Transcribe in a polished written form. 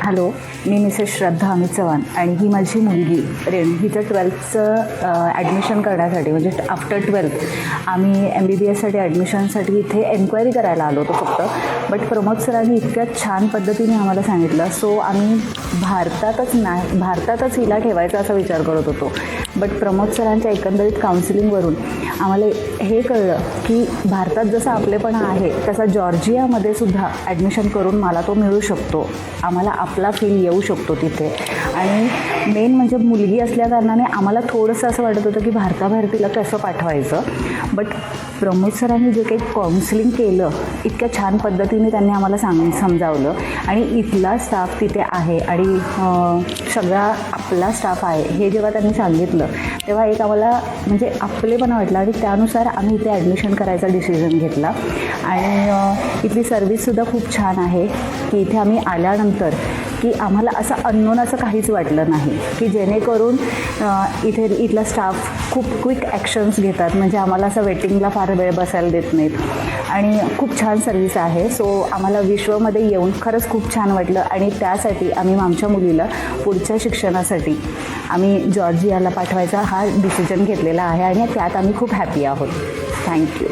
Hello, मी Mrs श्रद्धा अमित चव्हाण आणि ही माझी मुलगी रेणू. हिचं 12th ॲडमिशन करण्यासाठी म्हणजे आफ्टर 12th आम्ही MBBSसाठी ॲडमिशनसाठी इथे एन्क्वायरी करायला आलो होतो फक्त. बट प्रमोद सरांनी इतक्या छान पद्धतीने आम्हाला सांगितलं, सो आम्ही भारतातच हिला ठेवायचा असा विचार करत होतो. बट प्रमोद सरांच्या एकंदरीत काउन्सिलिंगवरून आम्हाला हे कळलं की भारतात जसा आपलेपणा आहे तसा जॉर्जियामध्ये सुद्धा ॲडमिशन करून मला तो मिळू शकतो. आम्हाला आपला फील येऊ शकतो तिथे. आणि मेन म्हणजे मुलगी असल्याकारणाने आम्हाला थोडंसं असं वाटत होतं की भारताबाहेर तिला कसं पाठवायचं. बट प्रमोद सरांनी जे काही काउन्सिलिंग केलं इतक्या छान पद्धतीने त्यांनी आम्हाला समजावलं आणि इथला स्टाफ तिथे आहे आणि सगळा आपला स्टाफ आहे हे जेव्हा त्यांनी सांगितलं तेव्हा एक आम्हाला म्हणजे आपलेपणा वाटला आणि त्यानुसार आम्ही इथे ॲडमिशन करायचा डिसिजन घेतला. आणि इथली सर्विससुद्धा खूप छान आहे की इथे आम्ही आल्यानंतर की आम्हाला असं अननोन असं काहीच वाटलं नाही की जेणेकरून इथला स्टाफ खूप क्विक ॲक्शन्स घेतात. म्हणजे आम्हाला असं वेटिंगला फार वेळ बसायला देत नाहीत आणि खूप छान सर्विस आहे. सो आम्हाला विश्वमध्ये येऊन खरंच खूप छान वाटलं आणि त्यासाठी आम्ही आमच्या मुलीला पुढच्या शिक्षणासाठी आम्ही जॉर्जियाला पाठवायचा हा डिसिजन घेतलेला आहे आणि त्यात आम्ही खूप हॅपी आहोत. थँक्यू.